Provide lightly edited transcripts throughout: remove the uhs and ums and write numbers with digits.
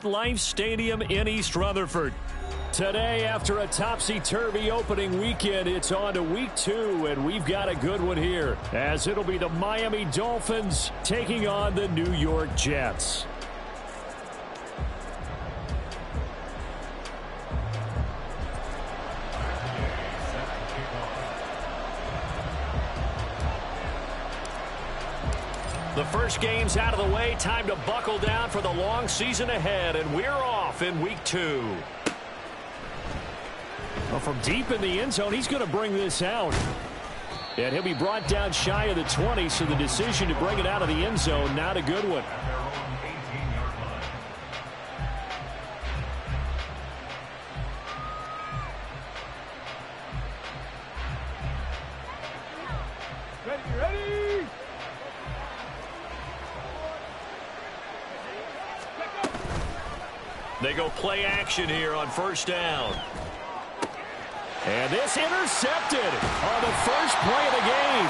MetLife Stadium in East Rutherford. Today, after a topsy-turvy opening weekend, it's on to week 2, and we've got a good one here, as it'll be the Miami Dolphins taking on the New York Jets. The first game's out of the way. Time to buckle down for the long season ahead, and we're off in week 2. Well, from deep in the end zone, he's going to bring this out. And he'll be brought down shy of the 20, so the decision to bring it out of the end zone, not a good one. They go play action here on first down. And this intercepted on the first play of the game.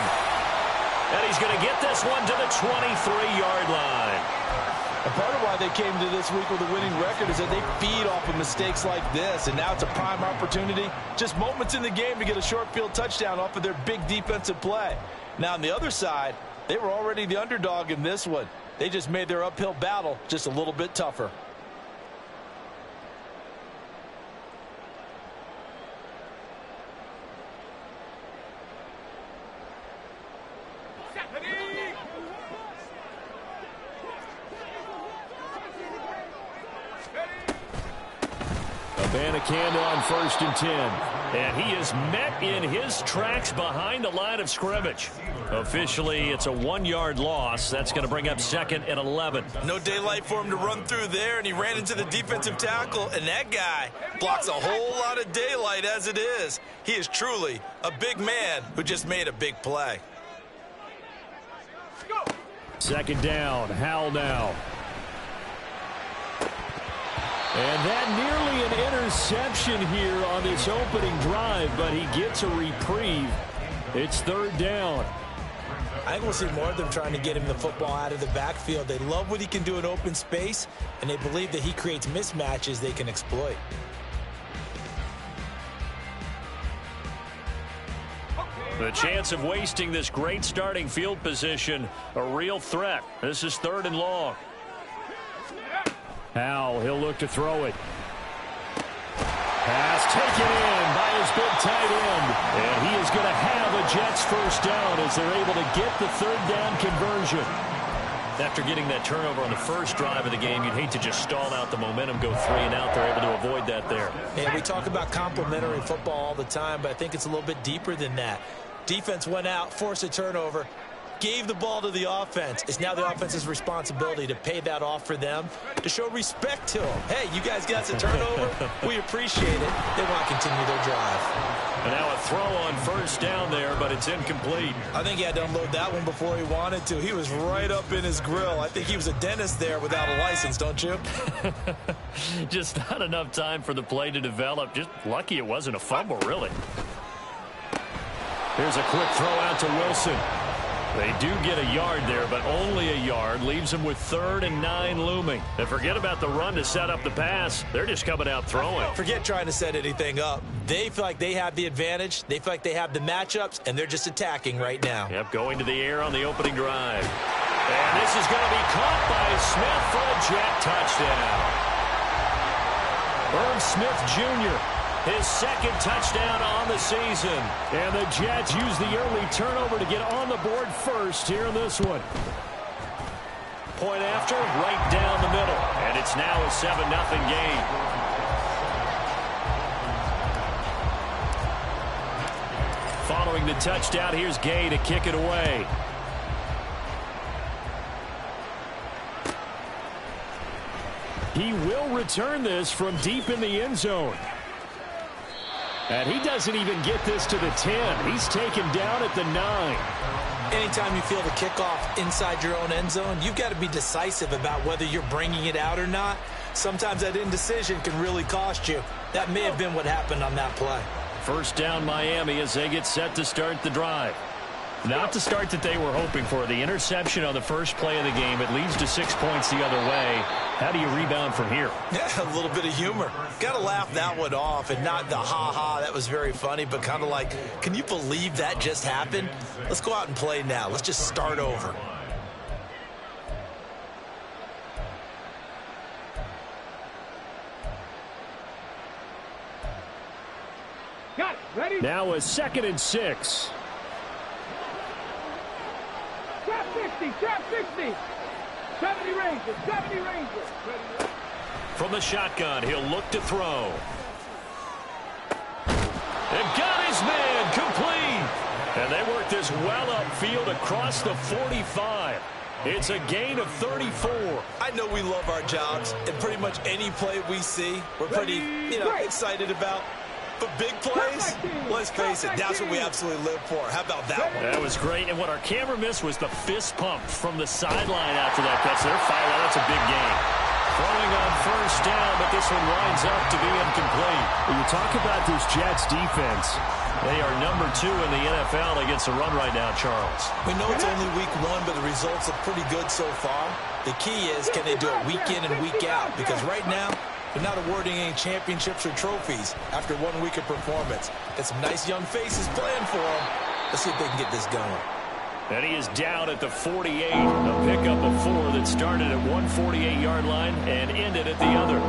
And he's going to get this one to the 23-yard line. And part of why they came to this week with a winning record is that they feed off of mistakes like this. And now it's a prime opportunity. Just moments in the game to get a short field touchdown off of their big defensive play. Now on the other side, they were already the underdog in this one. They just made their uphill battle just a little bit tougher. Abanikanda on 1st and 10. And he is met in his tracks behind the line of scrimmage. Officially, it's a 1-yard loss. That's going to bring up 2nd and 11. No daylight for him to run through there, and he ran into the defensive tackle, and that guy blocks a whole lot of daylight as it is. He is truly a big man who just made a big play. 2nd down. Howell now. And that nearly an interception here on this opening drive, but he gets a reprieve. It's 3rd down. I think we'll see more of them trying to get him the football out of the backfield. They love what he can do in open space, and they believe that he creates mismatches they can exploit. The chance of wasting this great starting field position, a real threat. This is 3rd and long. Howell, he'll look to throw it. Pass taken in by his big tight end. And he is going to have a Jets first down as they're able to get the 3rd down conversion. After getting that turnover on the first drive of the game, you'd hate to just stall out the momentum, go 3 and out. They're able to avoid that there. And we talk about complementary football all the time, but I think it's a little bit deeper than that. Defense went out, forced a turnover, gave the ball to the offense. It's now the offense's responsibility to pay that off for them, to show respect to them. Hey, you guys got a turnover. We appreciate it. They want to continue their drive. And now a throw on first down there, but it's incomplete. I think he had to unload that one before he wanted to. He was right up in his grill. I think he was a dentist there without a license, don't you? Just not enough time for the play to develop. Just lucky it wasn't a fumble, really. Here's a quick throw out to Wilson. They do get a yard there, but only a yard. Leaves them with 3rd and 9 looming. And forget about the run to set up the pass. They're just coming out throwing. Forget trying to set anything up. They feel like they have the advantage. They feel like they have the matchups, and they're just attacking right now. Yep, going to the air on the opening drive. And this is going to be caught by Smith for a Jet touchdown. Irv Smith Jr., his 2nd touchdown on the season. And the Jets use the early turnover to get on the board first here in this one. Point after, right down the middle. And it's now a 7-0 game. Following the touchdown, here's Gay to kick it away. He will return this from deep in the end zone. And he doesn't even get this to the 10. He's taken down at the 9. Anytime you feel the kickoff inside your own end zone, you've got to be decisive about whether you're bringing it out or not. Sometimes that indecision can really cost you. That may have been what happened on that play. First down Miami as they get set to start the drive. Not the start that they were hoping for. The interception on the first play of the game. It leads to 6 points the other way. How do you rebound from here? Yeah, a little bit of humor. Got to laugh that one off, and not the ha-ha, that was very funny, but kind of like, can you believe that just happened? Let's go out and play now. Let's just start over. Got it. Ready? Now a 2nd and 6. Trap 60, trap 60. 70 Rangers, 70 Rangers. From the shotgun, he'll look to throw. And got his man complete. And they work this well upfield across the 45. It's a gain of 34. I know we love our jobs, and pretty much any play we see, we're pretty, excited about. But big plays, let's face it, that's what we absolutely live for. How about that one? That was great, and what our camera missed was the fist pump from the sideline after that catch. They're fired. That's a big game. Throwing on 1st down, but this one winds up to be incomplete. When you talk about this Jets defense, they are number 2 in the NFL against the run right now, Charles. We know it's only week 1, but the results are pretty good so far. The key is, can they do it week in and week out? Because right now, they're not awarding any championships or trophies after 1 week of performance. Got some nice young faces playing for them. Let's see if they can get this going. And he is down at the 48. A pickup of 4 that started at 148-yard line and ended at the other.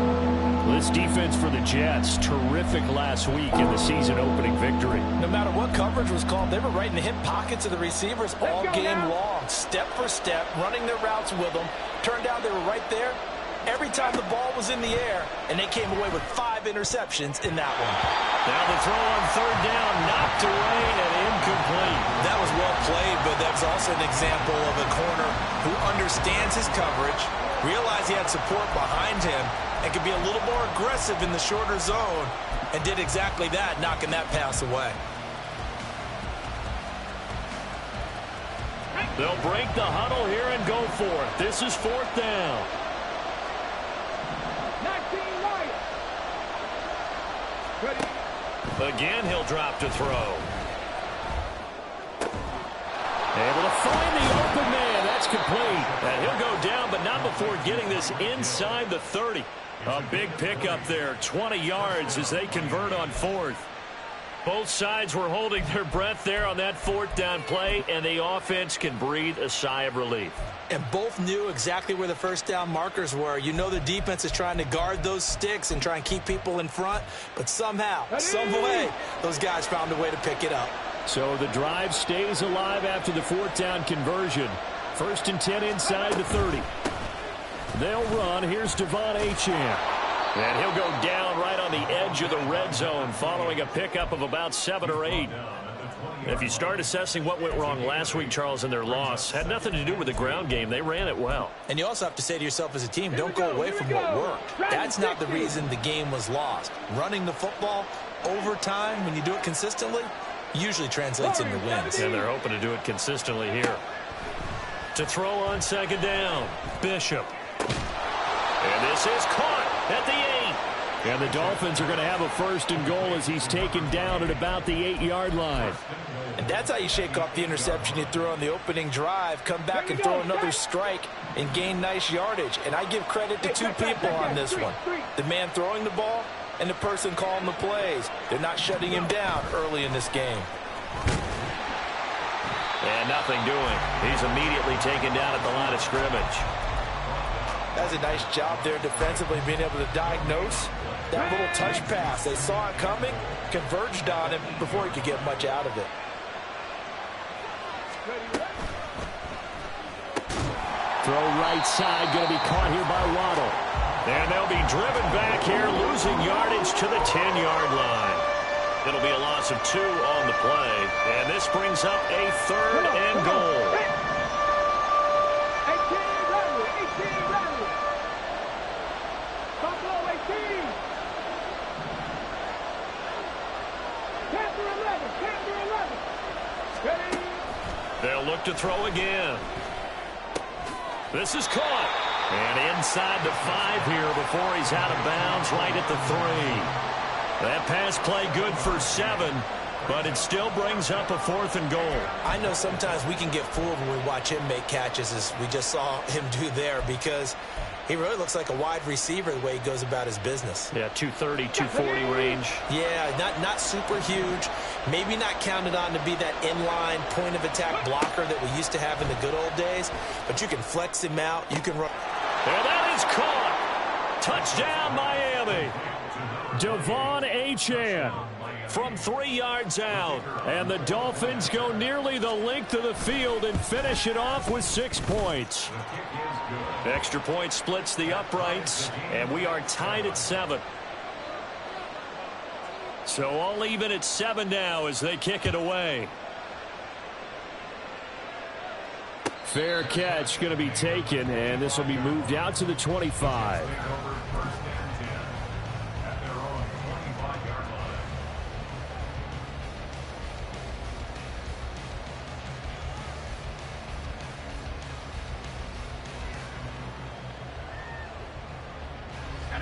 This defense for the Jets, terrific last week in the season-opening victory. No matter what coverage was called, they were right in the hip pockets of the receivers all game long. Step for step, running their routes with them. Turned out they were right there every time the ball was in the air, and they came away with 5 interceptions in that one. Now the throw on 3rd down, knocked away and incomplete. That was well played, but that's also an example of a corner who understands his coverage, realized he had support behind him, and could be a little more aggressive in the shorter zone, and did exactly that, knocking that pass away. They'll break the huddle here and go for it. This is 4th down. Again, he'll drop to throw. Able to find the open man. That's complete. And he'll go down, but not before getting this inside the 30. A big pickup there, 20 yards as they convert on 4th. Both sides were holding their breath there on that 4th down play, and the offense can breathe a sigh of relief. And both knew exactly where the 1st down markers were. You know the defense is trying to guard those sticks and try and keep people in front, but somehow, some way, those guys found a way to pick it up. So the drive stays alive after the 4th down conversion. 1st and 10 inside the 30. They'll run. Here's Devon Achane. And he'll go down right on the edge of the red zone following a pickup of about 7 or 8. If you start assessing what went wrong last week, Charles, in their loss, had nothing to do with the ground game. They ran it well. And you also have to say to yourself as a team, don't go away from what worked. That's not the reason the game was lost. Running the football over time, when you do it consistently, usually translates into wins. And they're hoping to do it consistently here. To throw on 2nd down, Bishop. And this is caught at the 8. And the Dolphins are going to have a 1st and goal as he's taken down at about the 8-yard line. And that's how you shake off the interception you threw on the opening drive, come back and throw another strike and gain nice yardage. And I give credit to 2 people on this one. The man throwing the ball and the person calling the plays. They're not shutting him down early in this game. And nothing doing. He's immediately taken down at the line of scrimmage. That's a nice job there defensively, being able to diagnose that little touch pass. They saw it coming, converged on him before he could get much out of it. Throw right side, going to be caught here by Waddle. And they'll be driven back here, losing yardage to the 10-yard line. It'll be a loss of 2 on the play. And this brings up a 3rd and goal. They'll look to throw again. This is caught. And inside the 5 here before he's out of bounds right at the 3. That pass play good for 7, but it still brings up a 4th and goal. I know sometimes we can get fooled when we watch him make catches, as we just saw him do there, because He really looks like a wide receiver the way he goes about his business. Yeah, 230, 240 range. Yeah, not super huge. Maybe not counted on to be that inline point-of-attack blocker that we used to have in the good old days. But you can flex him out. You can run. And that is caught. Touchdown, Miami. Devon Achane from 3 yards out. And the Dolphins go nearly the length of the field and finish it off with 6 points. Extra point splits the uprights, and we are tied at 7. So all even at 7 now as they kick it away. Fair catch going to be taken, and this will be moved out to the 25.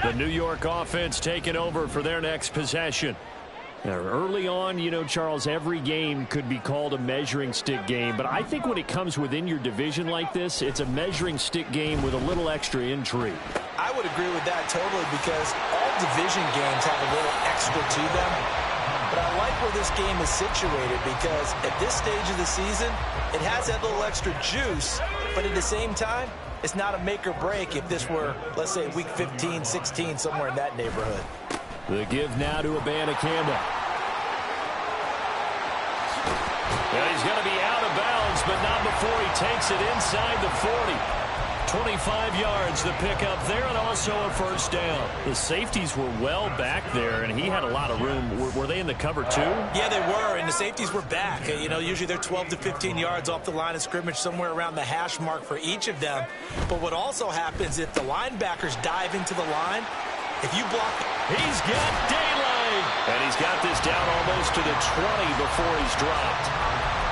The New York offense taking over for their next possession. Now, early on, you know, Charles, every game could be called a measuring stick game. But I think when it comes within your division like this, it's a measuring stick game with a little extra intrigue. I would agree with that totally because all division games have a little extra to them. But I like where this game is situated because at this stage of the season, it has that little extra juice. But at the same time, it's not a make or break if this were, let's say, week 15, 16, somewhere in that neighborhood. The give now to Abanikanda. Well, he's going to be out of bounds, but not before he takes it inside the 40. 25 yards the pickup there, and also a first down. The safeties were well back there, and he had a lot of room. Were they in the cover too? Yeah, they were, and the safeties were back. You know, usually they're 12 to 15 yards off the line of scrimmage, somewhere around the hash mark for each of them. But what also happens if the linebackers dive into the line, if you block, he's got daylight, and he's got this down almost to the 20 before he's dropped.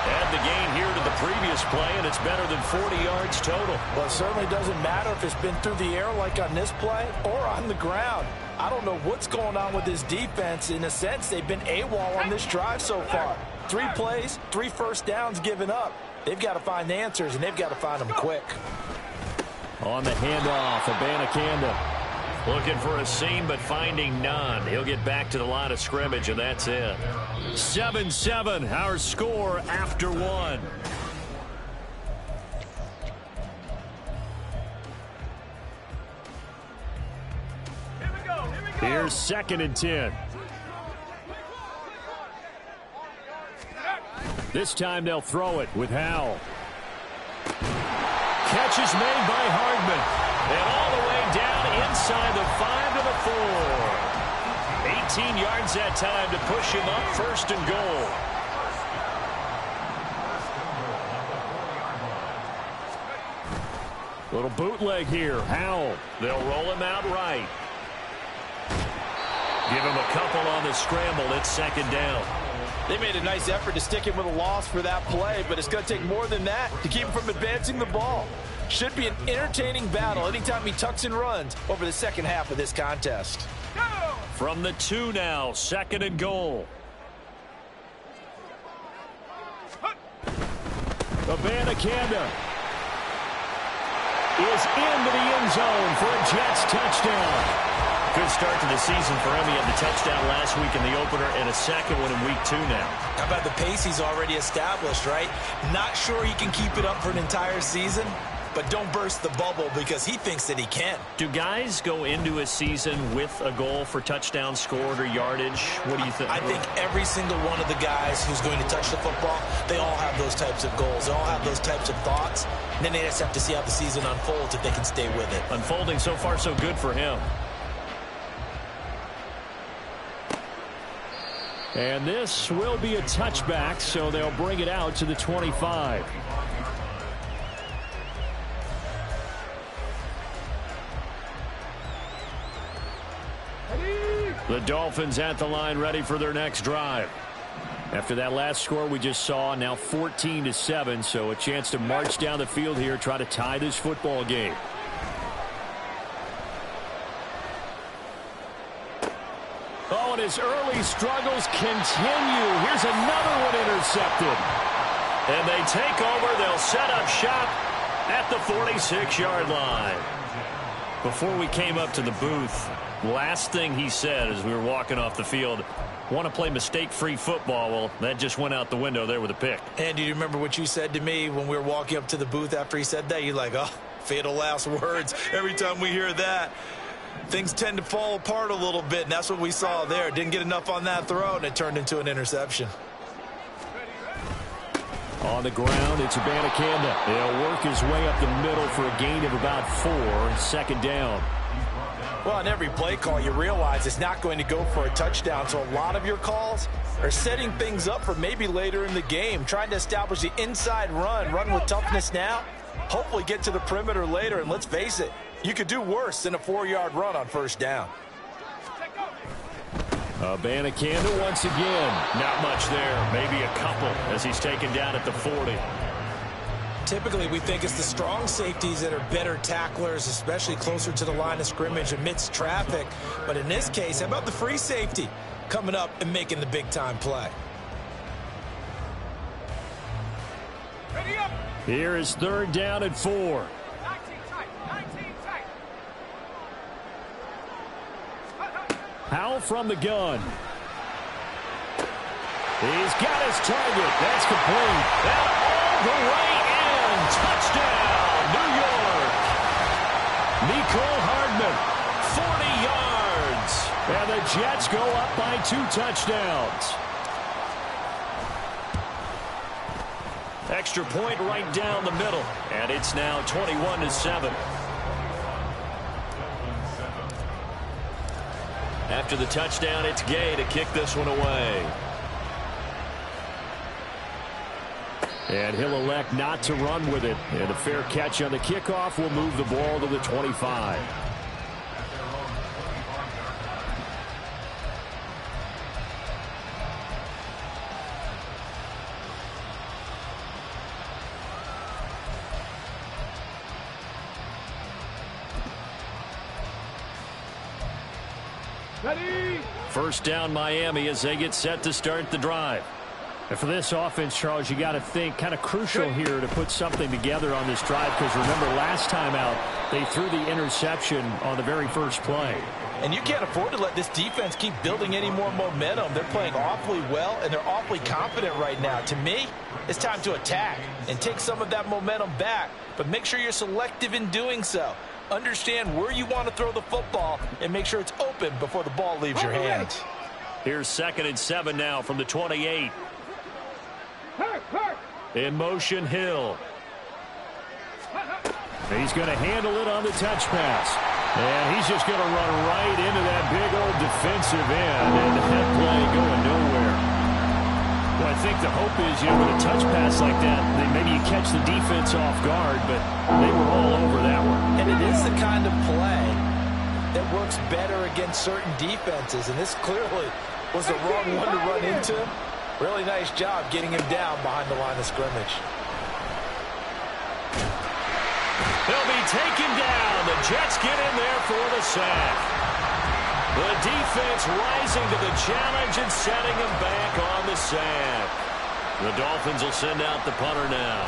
Add the gain here to the previous play, and it's better than 40 yards total. Well, it certainly doesn't matter if it's been through the air like on this play or on the ground. I don't know what's going on with this defense. In a sense, they've been AWOL on this drive so far. 3 plays, 3 first downs given up. They've got to find the answers, and they've got to find them quick. On the handoff, Abanikanda. Looking for a seam, but finding none. He'll get back to the line of scrimmage, and that's it. 7-7, our score after 1. Here's 2nd and 10. This time they'll throw it with Howell. Catch is made by Hardman. And all the way down inside the 5 to the 4. 18 yards that time to push him up, 1st and goal. Little bootleg here. Howell. They'll roll him out right. Give him a couple on the scramble. It's 2nd down. They made a nice effort to stick him with a loss for that play, but it's going to take more than that to keep him from advancing the ball. Should be an entertaining battle anytime he tucks and runs over the second half of this contest. From the 2 now, 2nd and goal. Abanikanda is into the end zone for a Jets touchdown. Good start to the season for him. He had the touchdown last week in the opener and a second one in week 2 now. How about the pace he's already established, right? Not sure he can keep it up for an entire season, but don't burst the bubble because he thinks that he can. Do guys go into a season with a goal for touchdown scored or yardage? What do you think? I think every single one of the guys who's going to touch the football, they all have those types of goals. They all have those types of thoughts. And then they just have to see how the season unfolds if they can stay with it. Unfolding so far so good for him. And this will be a touchback, so they'll bring it out to the 25. The Dolphins at the line ready for their next drive. After that last score we just saw, now 14-7, so a chance to march down the field here, try to tie this football game. Oh, and his early struggles continue. Here's another one intercepted. And they take over. They'll set up shop at the 46-yard line. Before we came up to the booth, last thing he said as we were walking off the field, want to play mistake-free football. Well, that just went out the window there with a pick. And do you remember what you said to me when we were walking up to the booth after he said that? You're like, oh, fatal last words. Every time we hear that, things tend to fall apart a little bit, and that's what we saw there. Didn't get enough on that throw, and it turned into an interception. On the ground, it's Abanikanda. He'll work his way up the middle for a gain of about 4, second down. Well, on every play call, you realize it's not going to go for a touchdown, so a lot of your calls are setting things up for maybe later in the game, trying to establish the inside run with toughness now, hopefully get to the perimeter later, and let's face it, you could do worse than a 4-yard run on first down. Abanikanda once again. Not much there. Maybe a couple as he's taken down at the 40. Typically, we think it's the strong safeties that are better tacklers, especially closer to the line of scrimmage amidst traffic. But in this case, how about the free safety coming up and making the big-time play? Here is third down and 4. Howell from the gun. He's got his target. That's complete. That all the way in. Touchdown, New York. Mecole Hardman, 40 yards. And the Jets go up by 2 touchdowns. Extra point right down the middle. And it's now 21-7. After the touchdown, it's Gay to kick this one away. And he'll elect not to run with it. And a fair catch on the kickoff will move the ball to the 25. First down Miami as they get set to start the drive. And for this offense, Charles, you got to think kind of crucial here to put something together on this drive, because remember last time out they threw the interception on the very first play. And you can't afford to let this defense keep building any more momentum. They're playing awfully well, and they're awfully confident right now. To me, it's time to attack and take some of that momentum back, but make sure you're selective in doing so. Understand where you want to throw the football and make sure it's open before the ball leaves your hands. Here's 2nd and 7 now from the 28. In motion, Hill. He's going to handle it on the touch pass. And he's just going to run right into that big old defensive end. And that play going nowhere. Well, I think the hope is, with a touch pass like that, maybe you catch the defense off guard, but they were all over that one. And it is the kind of play that works better against certain defenses. And this clearly was the wrong one to run into. Really nice job getting him down behind the line of scrimmage. He'll be taken down. The Jets get in there for the sack. The defense rising to the challenge and setting him back on the sack. The Dolphins will send out the punter now.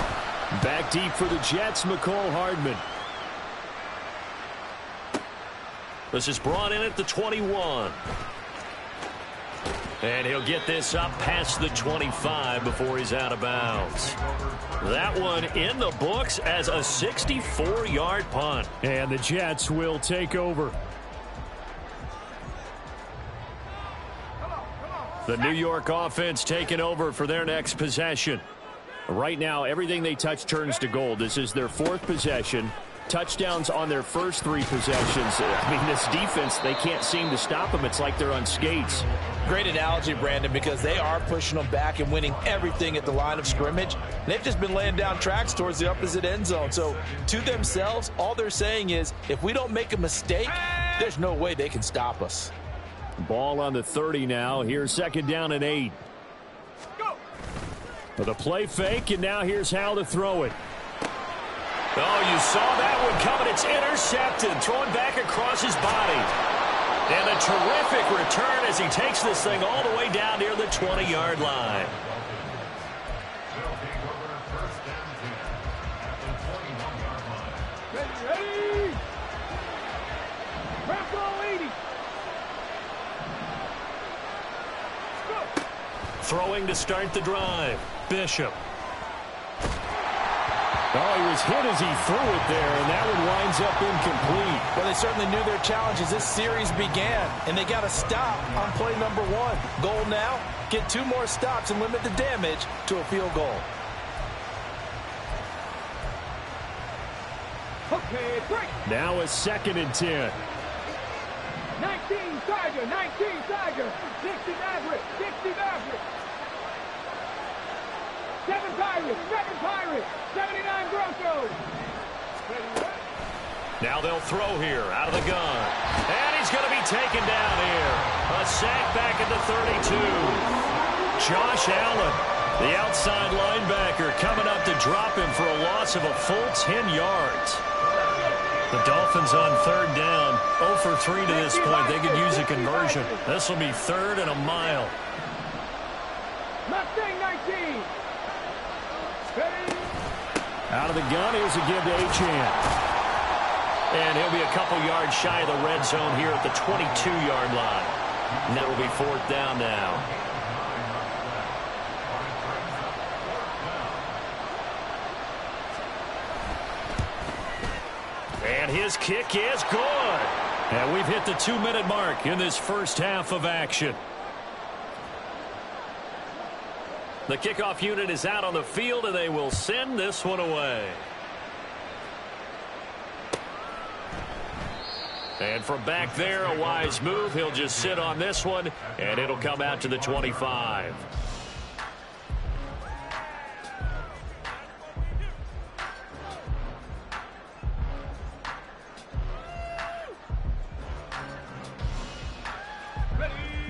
Back deep for the Jets, Mecole Hardman. This is brought in at the 21. And he'll get this up past the 25 before he's out of bounds. That one in the books as a 64-yard punt. And the Jets will take over. The New York offense taking over for their next possession. Right now, everything they touch turns to gold. This is their 4th possession. Touchdowns on their first 3 possessions. I mean, this defense, they can't seem to stop them. It's like they're on skates. Great analogy, Brandon, because they are pushing them back and winning everything at the line of scrimmage. They've just been laying down tracks towards the opposite end zone. So to themselves, all they're saying is, if we don't make a mistake, there's no way they can stop us. Ball on the 30 now. Here's 2nd down and 8. Go. For the play fake, and now here's how to throw it. Oh, you saw that one coming. It's intercepted, thrown back across his body. And a terrific return as he takes this thing all the way down near the 20-yard line. Throwing to start the drive. Bishop. Oh, he was hit as he threw it there, and that one winds up incomplete. Well, they certainly knew their challenge as this series began, and they got a stop on play number 1. Goal now, get 2 more stops and limit the damage to a field goal. Okay, break. Now a 2nd and 10. 19 Tiger, 19 Tiger. 60 Maverick, 60 Maverick. 7 Pirates, 7 Pirates. 79 Broncos. Now they'll throw here out of the gun. And he's going to be taken down here. A sack back at the 32. Josh Allen, the outside linebacker, coming up to drop him for a loss of a full 10 yards. The Dolphins on 3rd down. 0 for 3 to this point. They could use a conversion. This will be 3rd and a mile. Mustang 19. Ready? Out of the gun, here's a give to Achane. And he'll be a couple yards shy of the red zone here at the 22-yard line. And that will be 4th down now. And his kick is good. And we've hit the 2-minute mark in this first half of action. The kickoff unit is out on the field, and they will send this one away. And from back there, a wise move. He'll just sit on this one, and it'll come out to the 25.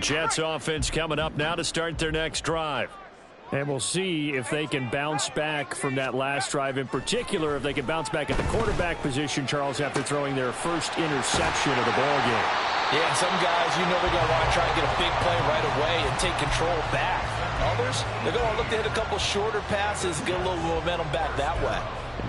Jets offense coming up now to start their next drive. And we'll see if they can bounce back from that last drive. In particular, if they can bounce back at the quarterback position, Charles, after throwing their first interception of the ballgame. Yeah, and some guys, you know they're going to want to try and get a big play right away and take control back. Others, they're going to look to hit a couple shorter passes, get a little momentum back that way.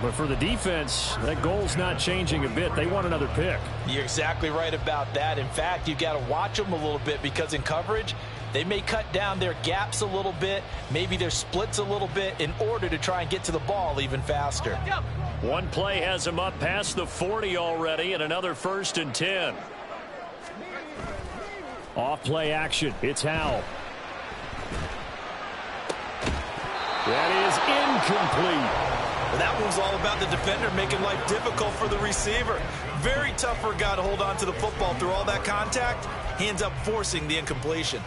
But for the defense, that goal's not changing a bit. They want another pick. You're exactly right about that. In fact, you've got to watch them a little bit because in coverage, they may cut down their gaps a little bit, maybe their splits a little bit in order to try and get to the ball even faster. One play has him up past the 40 already, and another 1st and 10. Off play action. It's Howell. That is incomplete. Well, that one's all about the defender making life difficult for the receiver. Very tough for a guy to hold on to the football through all that contact. He ends up forcing the incompletion.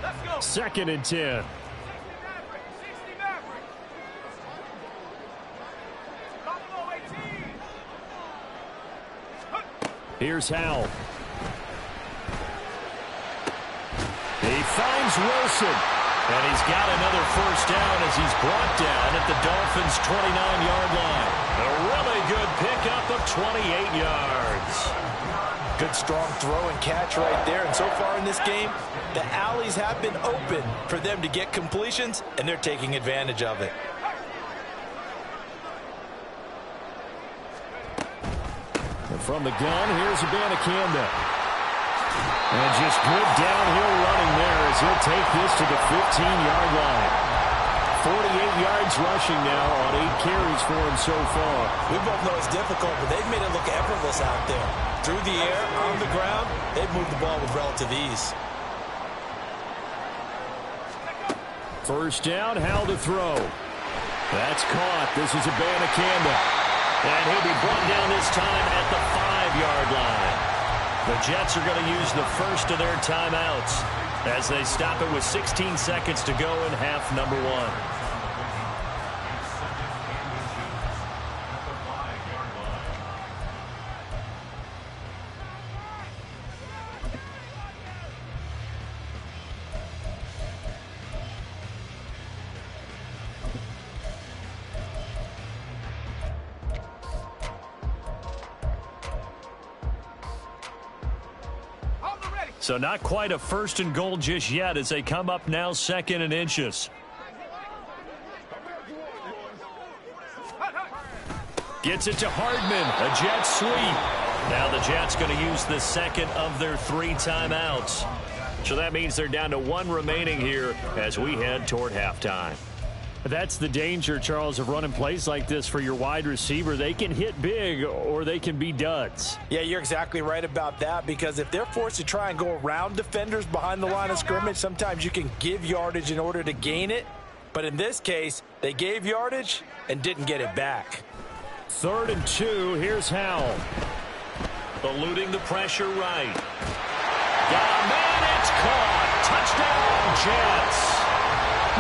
Let's go. 2nd and 10. Here's Howell. He finds Wilson. And he's got another 1st down as he's brought down at the Dolphins' 29-yard line. A really good pickup of 28 yards. Good strong throw and catch right there. And so far in this game, the alleys have been open for them to get completions, and they're taking advantage of it. From the gun, here's Abanikanda. And just good downhill running there as he'll take this to the 15-yard line. 48 yards rushing now on 8 carries for him so far. We both know it's difficult, but they've made it look effortless out there. Through the air, on the ground, they've moved the ball with relative ease. 1st down, Howell to throw. That's caught. This is Abanikanda. And he'll be brought down this time at the 5-yard line. The Jets are going to use the first of their timeouts as they stop it with 16 seconds to go in half number 1. So not quite a 1st and goal just yet as they come up now 2nd and inches. Gets it to Hardman. A jet sweep. Now the Jets going to use the 2nd of their 3 timeouts. So that means they're down to 1 remaining here as we head toward halftime. That's the danger, Charles, of running plays like this for your wide receiver. They can hit big or they can be duds. Yeah, you're exactly right about that, because if they're forced to try and go around defenders behind the line of scrimmage, sometimes you can give yardage in order to gain it. But in this case, they gave yardage and didn't get it back. 3rd and 2. Here's Howell. Eluding the pressure right. Got a man. It's caught. Touchdown, Jets.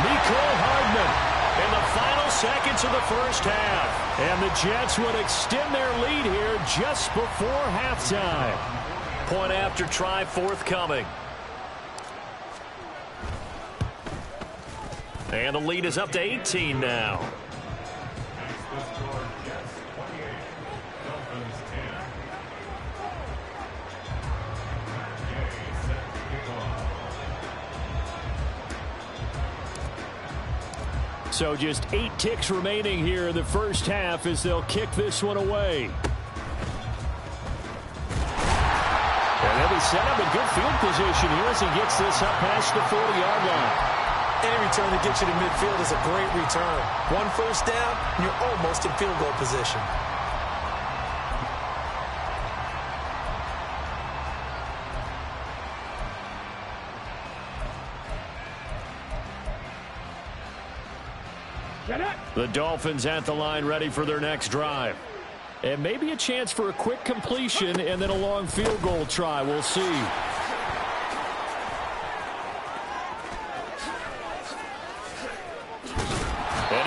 Mecole Hardman in the final seconds of the 1st half. And the Jets would extend their lead here just before halftime. Point after try forthcoming. And the lead is up to 18 now. So just 8 ticks remaining here in the 1st half as they'll kick this one away. And they'll be set up in good field position here as he gets this up past the 40-yard line. Any return that gets you to midfield is a great return. 1 first down, you're almost in field goal position. The Dolphins at the line ready for their next drive. And maybe a chance for a quick completion and then a long field goal try. We'll see. And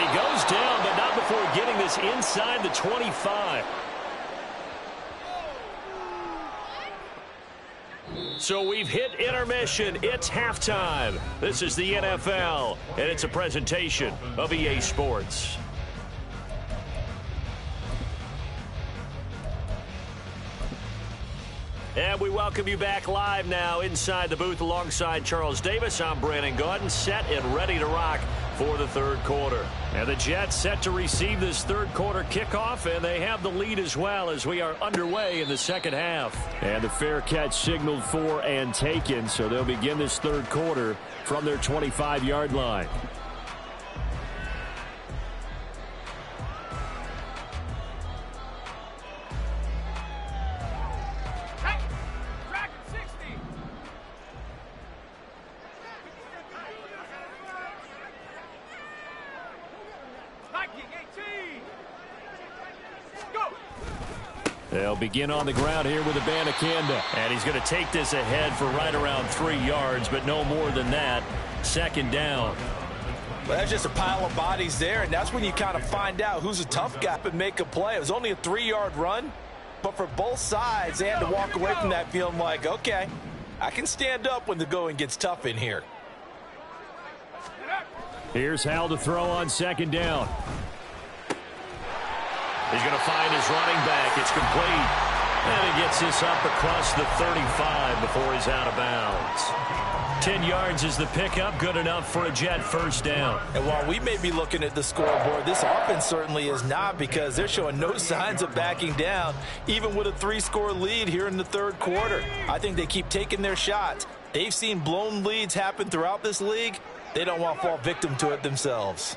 he goes down, but not before getting this inside the 25. So we've hit intermission. It's halftime. This is the NFL, and it's a presentation of EA Sports. And we welcome you back live now inside the booth alongside Charles Davis. I'm Brandon Gaudin, set and ready to rock for the 3rd quarter. And the Jets set to receive this 3rd quarter kickoff, and they have the lead as well as we are underway in the 2nd half. And the fair catch signaled for and taken, so they'll begin this 3rd quarter from their 25-yard line. They'll begin on the ground here with Abanikanda. And he's going to take this ahead for right around 3 yards, but no more than that. 2nd down. Well, that's just a pile of bodies there, and that's when you kind of find out who's a tough guy and make a play. It was only a 3-yard run, but for both sides, they had to walk away from that feeling like, okay, I can stand up when the going gets tough in here. Here's Hal to throw on 2nd down. He's going to find his running back. It's complete. And he gets this up across the 35 before he's out of bounds. 10 yards is the pickup. Good enough for a Jet 1st down. And while we may be looking at the scoreboard, this offense certainly is not, because they're showing no signs of backing down, even with a 3-score lead here in the 3rd quarter. I think they keep taking their shots. They've seen blown leads happen throughout this league. They don't want to fall victim to it themselves.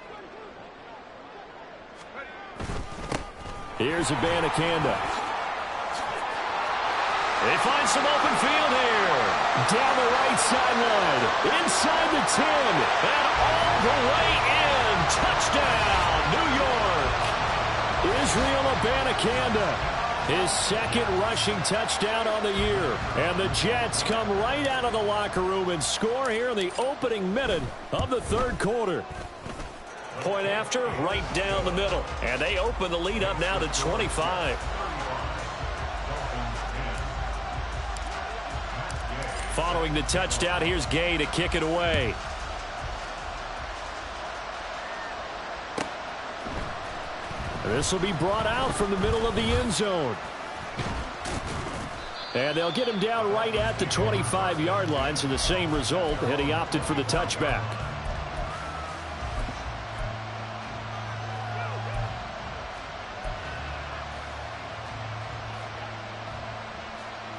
Here's Abanikanda. They find some open field here. Down the right sideline. Inside the 10. And all the way in. Touchdown, New York. Israel Abanikanda. His 2nd rushing touchdown on the year. And the Jets come right out of the locker room and score here in the opening minute of the 3rd quarter. Point after, right down the middle. And they open the lead up now to 25. Following the touchdown, here's Gay to kick it away. This will be brought out from the middle of the end zone. And they'll get him down right at the 25-yard line, so the same result, and he opted for the touchback.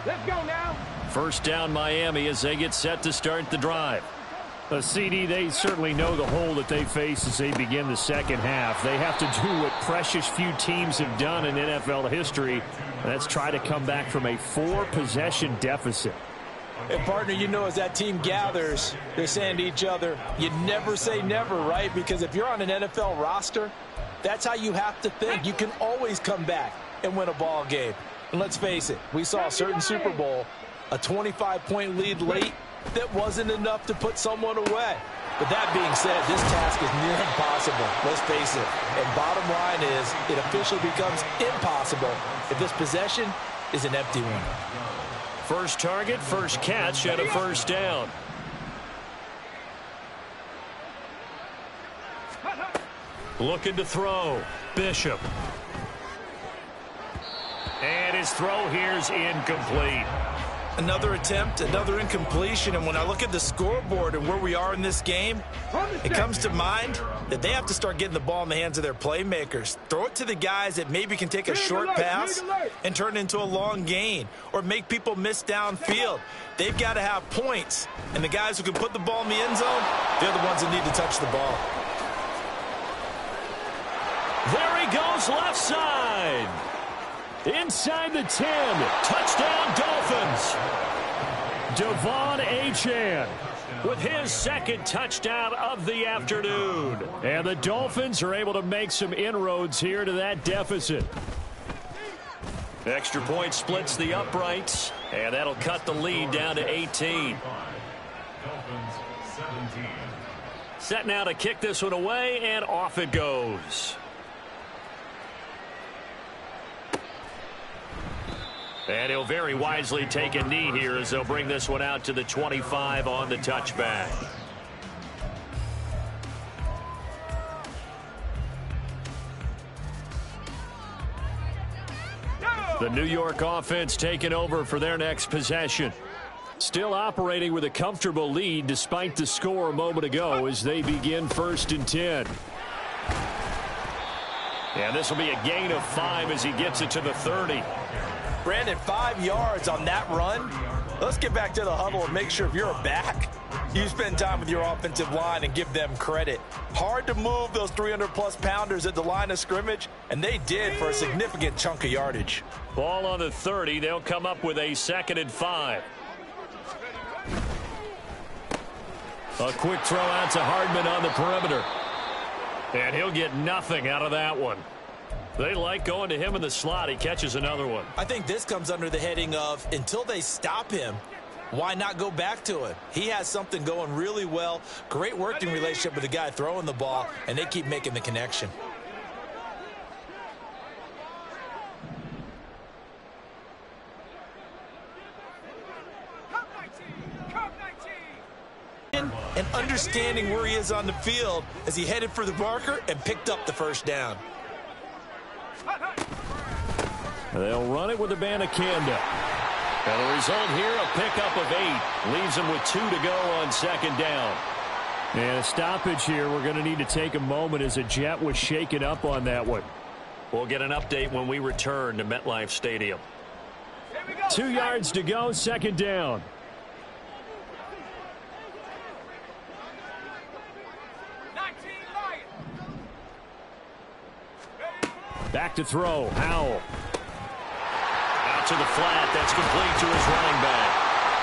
Let's go now. First down Miami as they get set to start the drive. CD, they certainly know the hole that they face as they begin the second half. They have to do what precious few teams have done in NFL history, and that's try to come back from a 4-possession deficit. And, partner, you know, as that team gathers, they're saying to each other, you never say never, right? Because if you're on an NFL roster, that's how you have to think. You can always come back and win a ball game. And let's face it, we saw a certain Super Bowl, a 25-point lead late, that wasn't enough to put someone away. But that being said, this task is near impossible. Let's face it. And bottom line is, it officially becomes impossible if this possession is an empty one. First target, first catch, and a first down. Looking to throw. Bishop. And his throw here's incomplete. Another attempt, another incompletion, and when I look at the scoreboard and where we are in this game, it comes to mind that they have to start getting the ball in the hands of their playmakers. Throw it to the guys that maybe can take a short pass and turn it into a long gain or make people miss downfield. They've got to have points, and the guys who can put the ball in the end zone, they're the ones that need to touch the ball. There he goes, left side. Inside the 10. Touchdown, Dolphins. Devon Achane with his second touchdown of the afternoon. And the Dolphins are able to make some inroads here to that deficit. Extra point splits the uprights, and that'll cut the lead down to 18. Set now to kick this one away, and off it goes. And he'll very wisely take a knee here as they'll bring this one out to the 25 on the touchback. The New York offense taking over for their next possession. Still operating with a comfortable lead despite the score a moment ago as they begin 1st and 10. And this will be a gain of 5 as he gets it to the 30. Brandon, 5 yards on that run. Let's get back to the huddle and make sure if you're a back, you spend time with your offensive line and give them credit. Hard to move those 300-plus pounders at the line of scrimmage, and they did for a significant chunk of yardage. Ball on the 30. They'll come up with a 2nd and 5. A quick throw out to Hardman on the perimeter. And he'll get nothing out of that one. They like going to him in the slot. He catches another one. I think this comes under the heading of until they stop him, why not go back to it? He has something going really well. Great working relationship with the guy throwing the ball, and they keep making the connection. And understanding where he is on the field as he headed for the marker and picked up the first down. They'll run it with Abanikanda. And the result here, a pickup of 8. Leaves them with 2 to go on 2nd down. And a stoppage here. We're going to need to take a moment as a Jet was shaken up on that one. We'll get an update when we return to MetLife Stadium. 2 yards to go, 2nd down. Back to throw. Howell. Out to the flat. That's complete to his running back.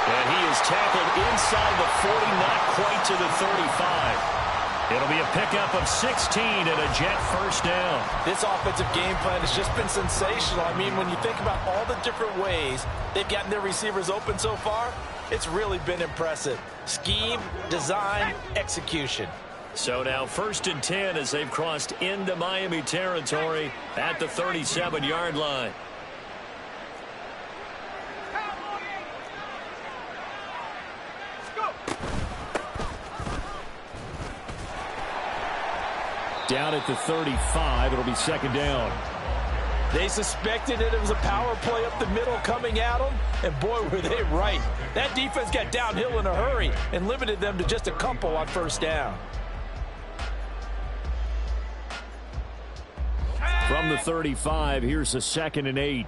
And he is tackled inside the 40, not quite to the 35. It'll be a pickup of 16 and a Jet first down. This offensive game plan has just been sensational. I mean, when you think about all the different ways they've gotten their receivers open so far, it's really been impressive. Scheme, design, execution. So now 1st and 10 as they've crossed into Miami territory at the 37-yard line. Down at the 35, it'll be 2nd down. They suspected that it was a power play up the middle coming at them, and boy, were they right. That defense got downhill in a hurry and limited them to just a couple on first down. From the 35, here's a 2nd and 8.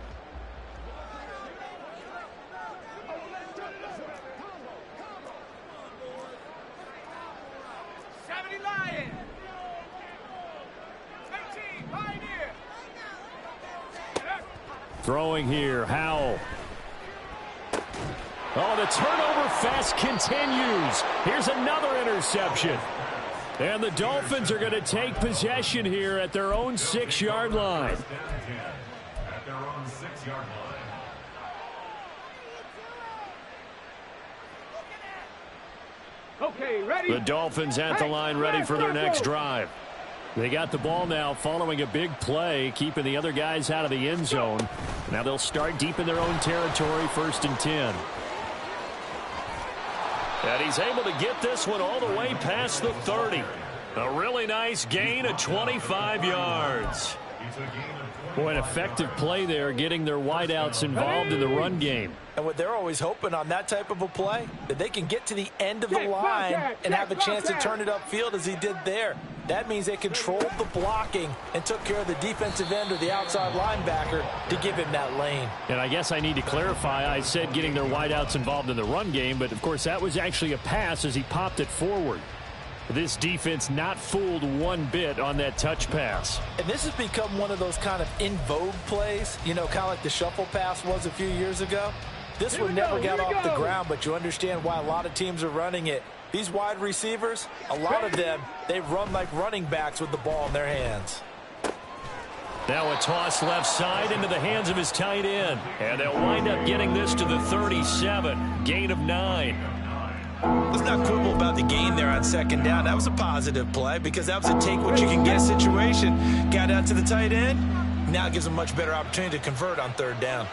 Throwing here, Howell. Oh, the turnover fest continues. Here's another interception. And the Dolphins are going to take possession here at their own 6-yard line. At their own 6-yard line. Okay, ready? The Dolphins at the line, ready for their next drive. They got the ball now following a big play, keeping the other guys out of the end zone. Now they'll start deep in their own territory, 1st and 10. And he's able to get this one all the way past the 30. A really nice gain of 25 yards. Boy, an effective play there, getting their wideouts involved in the run game. And what they're always hoping on that type of a play, that they can get to the end of the line and have a chance to turn it upfield as he did there. That means they controlled the blocking and took care of the defensive end or the outside linebacker to give him that lane. And I guess I need to clarify, I said getting their wideouts involved in the run game, but of course that was actually a pass as he popped it forward. This defense not fooled one bit on that touch pass. And this has become one of those kind of in vogue plays, you know, kind of like the shuffle pass was a few years ago. This one never got off the ground, but you understand why a lot of teams are running it. These wide receivers, a lot of them, they run like running backs with the ball in their hands. Now a toss left side into the hands of his tight end. And they'll wind up getting this to the 37. Gain of 9. Let's not quibble about the gain there on 2nd down. That was a positive play because that was a take-what-you-can-get situation. Got out to the tight end. Now it gives them a much better opportunity to convert on 3rd down.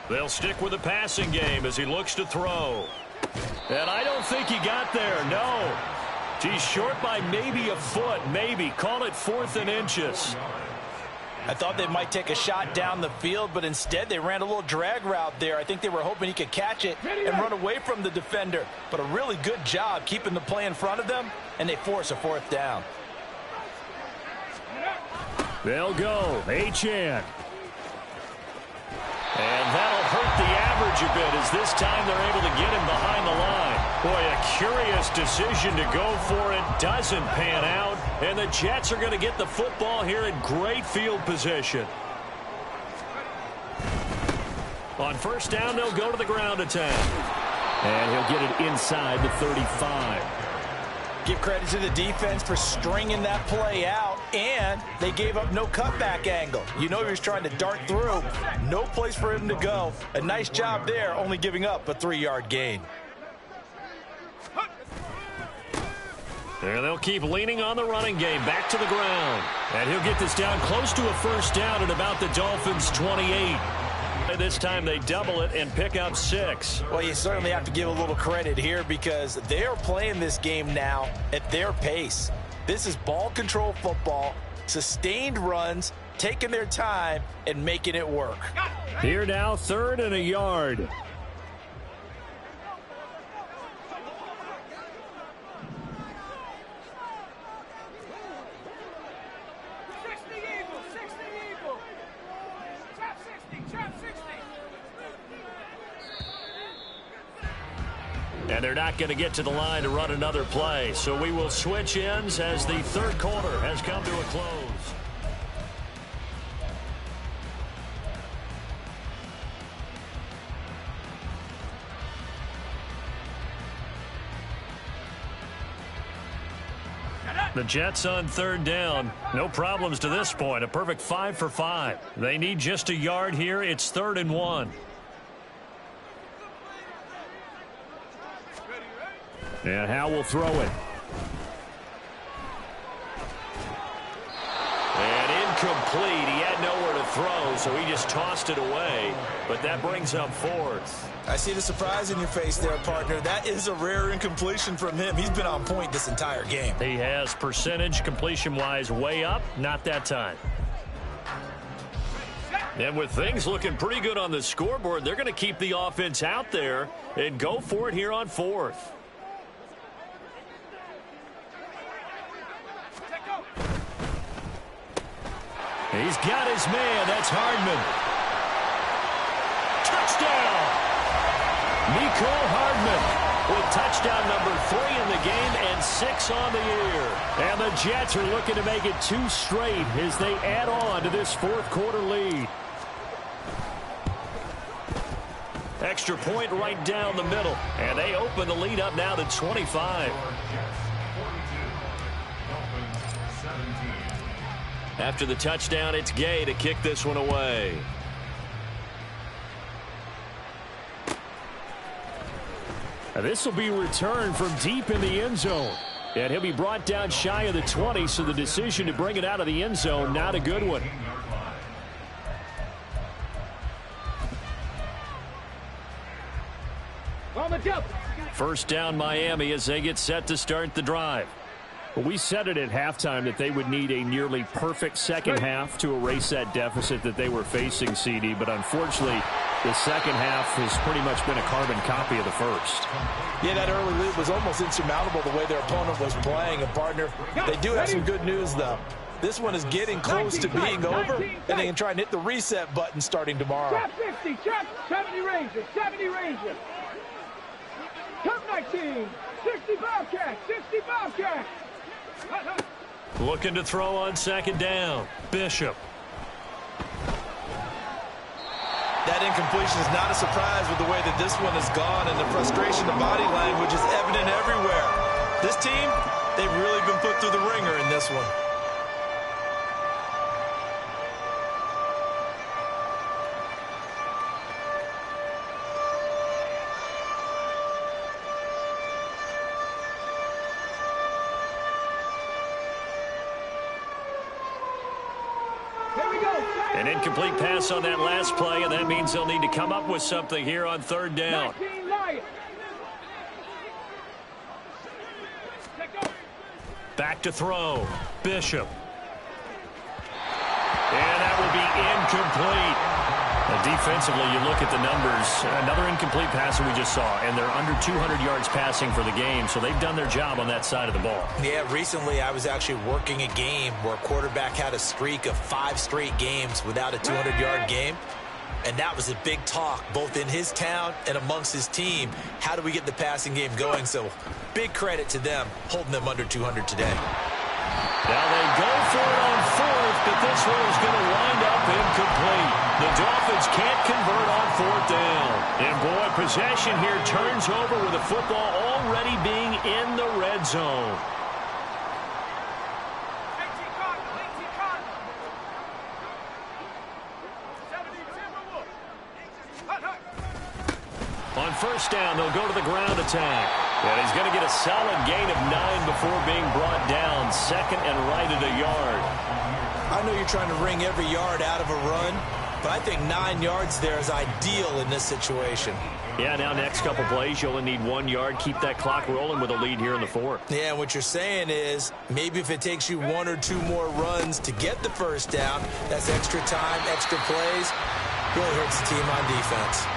They'll stick with the passing game as he looks to throw. And I don't think he got there, no. He's short by maybe a foot, maybe. Call it 4th and inches. I thought they might take a shot down the field, but instead they ran a little drag route there. I think they were hoping he could catch it and run away from the defender. But a really good job keeping the play in front of them, and they force a 4th down. They'll go. Achane. And that'll hurt the average a bit as this time they're able to get him behind the line. Boy, a curious decision to go for it. Doesn't pan out. And the Jets are going to get the football here in great field position. On 1st down, they'll go to the ground attack. And he'll get it inside the 35. Give credit to the defense for stringing that play out, and they gave up no cutback angle. You know he was trying to dart through. No place for him to go. A nice job there, only giving up a 3-yard gain. And they'll keep leaning on the running game. Back to the ground. And he'll get this down close to a 1st down at about the Dolphins' 28. This time they double it and pick up 6. Well, you certainly have to give a little credit here because they are playing this game now at their pace. This is ball control football, sustained runs, taking their time and making it work. Here now, 3rd and a yard. And they're not going to get to the line to run another play. So we will switch ends as the 3rd quarter has come to a close. The Jets on 3rd down. No problems to this point. A perfect 5 for 5. They need just a yard here. It's 3rd and 1. And Howell will throw it. And incomplete. He had nowhere to throw, so he just tossed it away. But that brings up fourth. I see the surprise in your face there, partner. That is a rare incompletion from him. He's been on point this entire game. He has percentage completion-wise way up. Not that time. And with things looking pretty good on the scoreboard, they're going to keep the offense out there and go for it here on fourth. He's got his man. That's Hardman. Touchdown! Mecole Hardman with touchdown number 3 in the game and 6 on the year. And the Jets are looking to make it 2 straight as they add on to this fourth quarter lead. Extra point right down the middle. And they open the lead up now to 25. After the touchdown, it's Gay to kick this one away. Now this will be returned from deep in the end zone. And he'll be brought down shy of the 20, so the decision to bring it out of the end zone, not a good one. First down Miami as they get set to start the drive. We said it at halftime that they would need a nearly perfect second half to erase that deficit that they were facing, CD. But unfortunately, the second half has pretty much been a carbon copy of the first. Yeah, that early lead was almost insurmountable the way their opponent was playing. And, partner, they do have some good news, though. This one is getting close to being over, and they can try and hit the reset button starting tomorrow. Trap 60, trap 70 Rangers, 70 Rangers. Trap 19, 60 Bobcats, 60 Bobcats. Looking to throw on second down. Bishop. That incompletion is not a surprise with the way that this one has gone, and the frustration, the body language is evident everywhere. This team, they've really been put through the ringer in this one. An incomplete pass on that last play, and that means they'll need to come up with something here on third down. Back to throw. Bishop. And that will be incomplete. Defensively, you look at the numbers. Another incomplete pass that we just saw, and they're under 200 yards passing for the game, so they've done their job on that side of the ball. Yeah, recently I was actually working a game where a quarterback had a streak of 5 straight games without a 200-yard game, and that was a big talk both in his town and amongst his team. How do we get the passing game going? So big credit to them holding them under 200 today. Now they go for it on fourth, but this one is going to wind up incomplete. The Dolphins can't convert on fourth down. And boy, possession here turns over with the football already being in the red zone. On first down, they'll go to the ground attack. And he's going to get a solid gain of 9 before being brought down. Second and right at a yard. I know you're trying to wring every yard out of a run, but I think 9 yards there is ideal in this situation. Yeah, now next couple plays, you only need 1 yard. Keep that clock rolling with a lead here in the fourth. Yeah, and what you're saying is maybe if it takes you 1 or 2 more runs to get the first down, that's extra time, extra plays, really hurts the team on defense.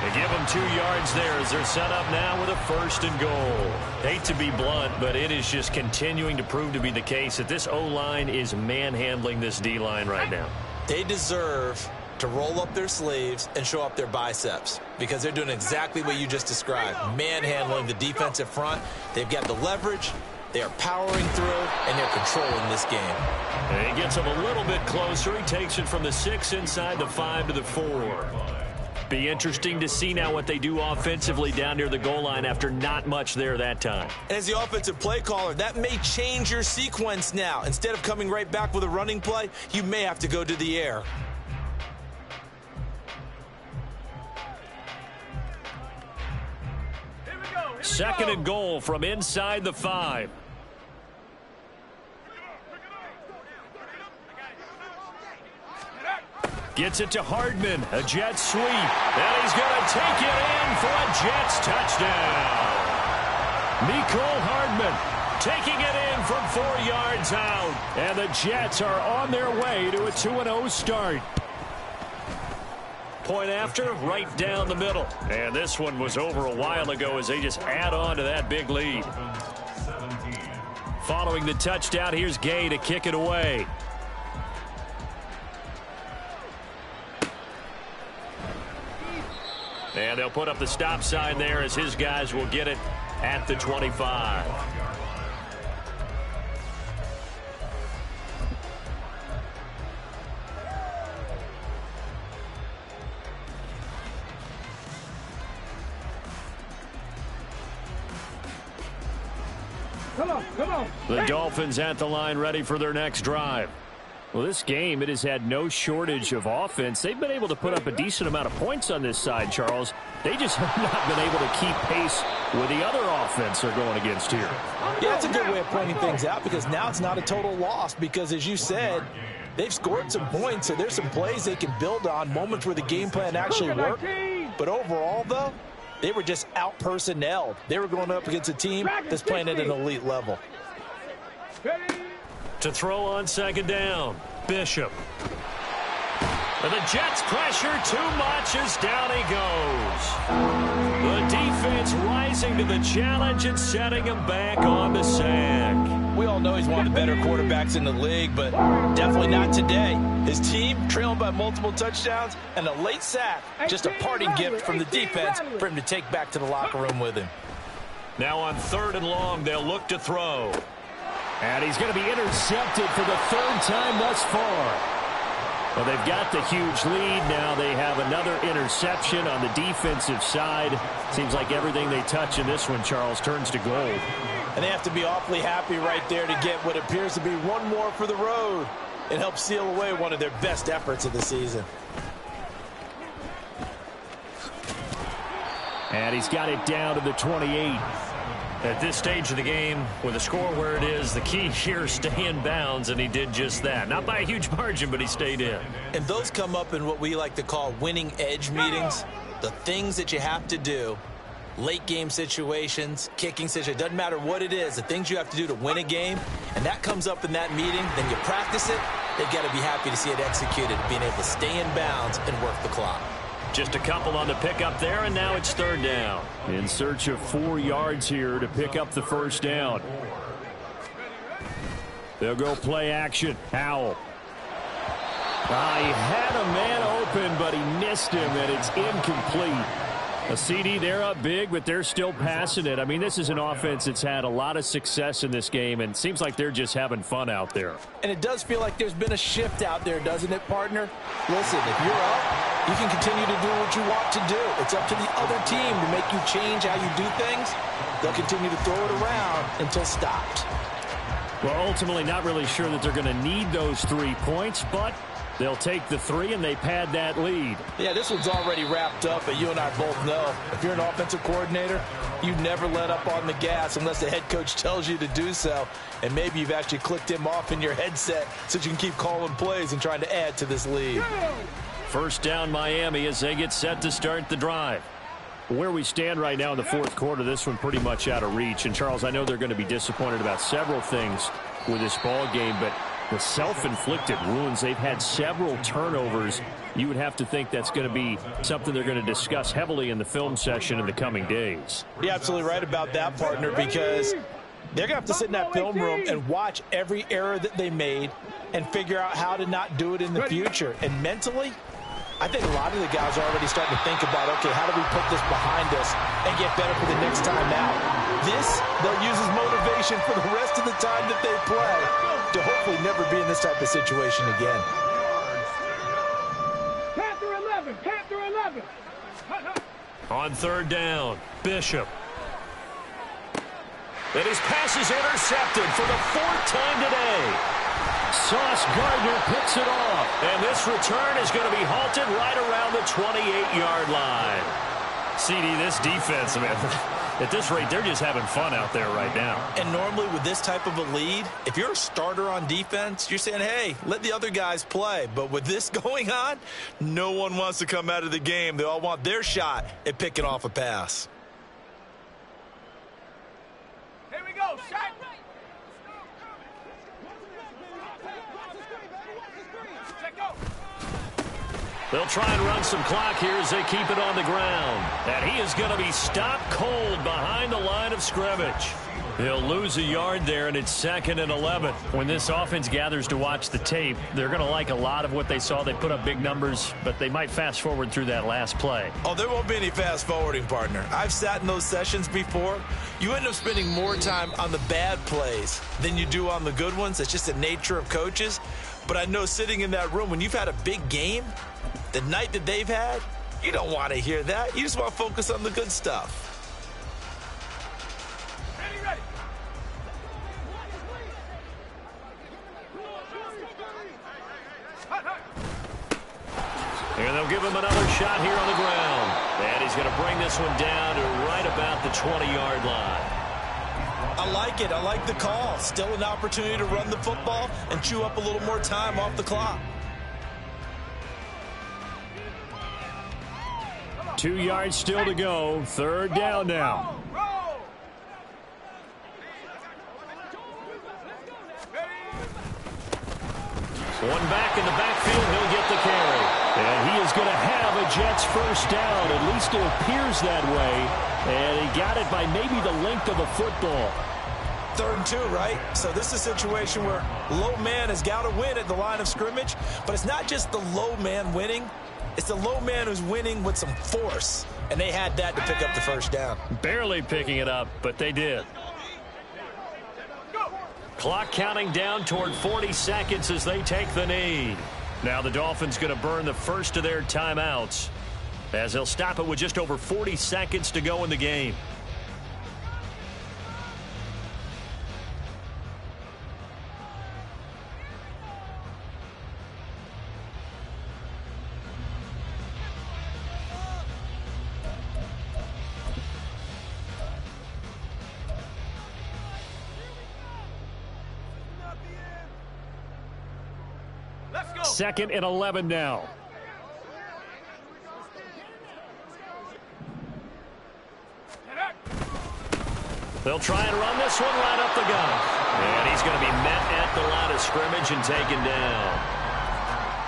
They give them 2 yards there as they're set up now with a first and goal. Hate to be blunt, but it is just continuing to prove to be the case that this O-line is manhandling this D-line right now. They deserve to roll up their sleeves and show up their biceps because they're doing exactly what you just described, manhandling the defensive front. They've got the leverage, they are powering through, and they're controlling this game. And he gets them a little bit closer. He takes it from the 6 inside the 5 to the 4. Be interesting to see now what they do offensively down near the goal line after not much there that time. And as the offensive play caller, that may change your sequence now. Instead of coming right back with a running play, you may have to go to the air. Second and goal from inside the 5. Gets it to Hardman. A jet sweep. And he's going to take it in for a Jets touchdown. Mecole Hardman taking it in from 4 yards out. And the Jets are on their way to a 2-0 start. Point after, right down the middle. And this one was over a while ago as they just add on to that big lead. Following the touchdown, here's Gay to kick it away. And they'll put up the stop sign there as his guys will get it at the 25. Come on. The Dolphins at the line ready for their next drive. Well, this game, it has had no shortage of offense. They've been able to put up a decent amount of points on this side, Charles. They just have not been able to keep pace with the other offense they're going against here. Yeah, it's a good way of pointing things out because now it's not a total loss because, as you said, they've scored some points, so there's some plays they can build on, moments where the game plan actually worked. But overall, though, they were just out-personnelled. They were going up against a team that's playing at an elite level. To throw on second down, Bishop. And the Jets pressure too much as down he goes. The defense rising to the challenge and setting him back on the sack. We all know he's one of the better quarterbacks in the league, but definitely not today. His team trailing by multiple touchdowns and a late sack. Just a parting gift from the defense for him to take back to the locker room with him. Now on 3rd and long, they'll look to throw. And he's going to be intercepted for the 3rd time thus far. Well, they've got the huge lead. Now they have another interception on the defensive side. Seems like everything they touch in this one, Charles, turns to gold. And they have to be awfully happy right there to get what appears to be one more for the road. It helps seal away one of their best efforts of the season. And he's got it down to the 28. At this stage of the game, with the score where it is, the key here is stay in bounds, and he did just that. Not by a huge margin, but he stayed in. And those come up in what we like to call winning edge meetings. The things that you have to do, late game situations, kicking situations, doesn't matter what it is, the things you have to do to win a game, and that comes up in that meeting, then you practice it, they've got to be happy to see it executed, being able to stay in bounds and work the clock. Just a couple on the pickup there, and now it's 3rd down. In search of 4 yards here to pick up the 1st down. They'll go play action. Howell. He had a man open, but he missed him, and it's incomplete. A CD, they're up big, but they're still passing it. I mean, this is an offense that's had a lot of success in this game, and it seems like they're just having fun out there. And it does feel like there's been a shift out there, doesn't it, partner? Listen, if you're up, you can continue to do what you want to do. It's up to the other team to make you change how you do things. They'll continue to throw it around until stopped. Well, ultimately, not really sure that they're going to need those 3 points, but they'll take the 3 and they pad that lead. Yeah, this one's already wrapped up, but you and I both know if you're an offensive coordinator, you never let up on the gas unless the head coach tells you to do so. And maybe you've actually clicked him off in your headset so you can keep calling plays and trying to add to this lead. 1st down Miami as they get set to start the drive. Where we stand right now in the 4th quarter, this one pretty much out of reach. And, Charles, I know they're going to be disappointed about several things with this ball game, but the self-inflicted wounds, they've had several turnovers. You would have to think that's going to be something they're going to discuss heavily in the film session in the coming days. You're absolutely right about that, partner, because they're going to have to sit in that film room and watch every error that they made and figure out how to not do it in the future. And mentally, I think a lot of the guys are already starting to think about, okay, how do we put this behind us and get better for the next time out? This, they'll use as motivation for the rest of the time that they play to hopefully never be in this type of situation again. Panther 11, Panther 11. On 3rd down, Bishop. And his pass is intercepted for the 4th time today. Sauce Gardner picks it off. And this return is going to be halted right around the 28-yard line. CD, this defense, man, At this rate, they're just having fun out there right now. And normally with this type of a lead, if you're a starter on defense, you're saying, hey, let the other guys play. But with this going on, no one wants to come out of the game. They all want their shot at picking off a pass. Here we go, set. They'll try and run some clock here as they keep it on the ground. And he is going to be stopped cold behind the line of scrimmage. He'll lose a yard there, and it's 2nd and 11. When this offense gathers to watch the tape, they're going to like a lot of what they saw. They put up big numbers, but they might fast forward through that last play. Oh, there won't be any fast forwarding, partner. I've sat in those sessions before. You end up spending more time on the bad plays than you do on the good ones. It's just the nature of coaches. But I know sitting in that room, when you've had a big game, the night that they've had, you don't want to hear that. You just want to focus on the good stuff. Ready. And they'll give him another shot here on the ground. And he's going to bring this one down to right about the 20-yard line. I like it. I like the call. Still an opportunity to run the football and chew up a little more time off the clock. 2 yards still to go. 3rd down now. One back in the backfield. He'll get the carry. And he is going to have a Jets first down. At least it appears that way. And he got it by maybe the length of the football. 3rd and 2, right? So this is a situation where low man has got to win at the line of scrimmage. But it's not just the low man winning. It's the low man who's winning with some force. And they had that to pick up the first down. Barely picking it up, but they did. Clock counting down toward 40 seconds as they take the knee. Now the Dolphins going to burn the first of their timeouts as they'll stop it with just over 40 seconds to go in the game. Let's go. 2nd and 11 now. They'll try and run this one right up the gut. And he's going to be met at the line of scrimmage and taken down.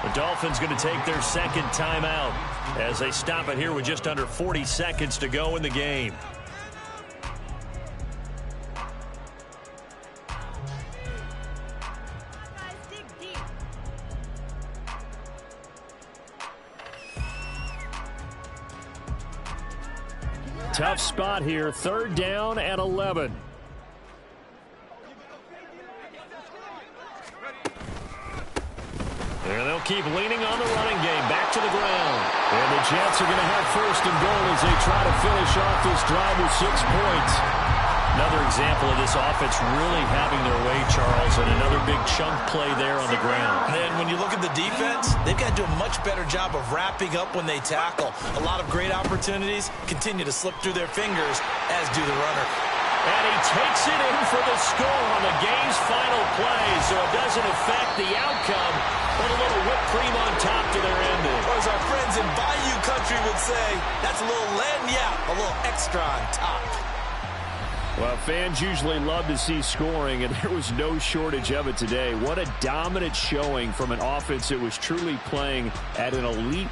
The Dolphins going to take their 2nd timeout as they stop it here with just under 40 seconds to go in the game. Tough spot here. 3rd down and 11. And they'll keep leaning on the running game. Back to the ground. And the Jets are going to have 1st and goal as they try to finish off this drive with 6 points. Another example of this offense really having their way, Charles, and another big chunk play there on the ground. And when you look at the defense, they've got to do a much better job of wrapping up when they tackle. A lot of great opportunities continue to slip through their fingers, as do the runner. And he takes it in for the score on the game's final play, so it doesn't affect the outcome, but a little whipped cream on top to their ending. Or as our friends in Bayou Country would say, that's a little lagniappe, a little extra on top. Well, fans usually love to see scoring, and there was no shortage of it today. What a dominant showing from an offense that was truly playing at an elite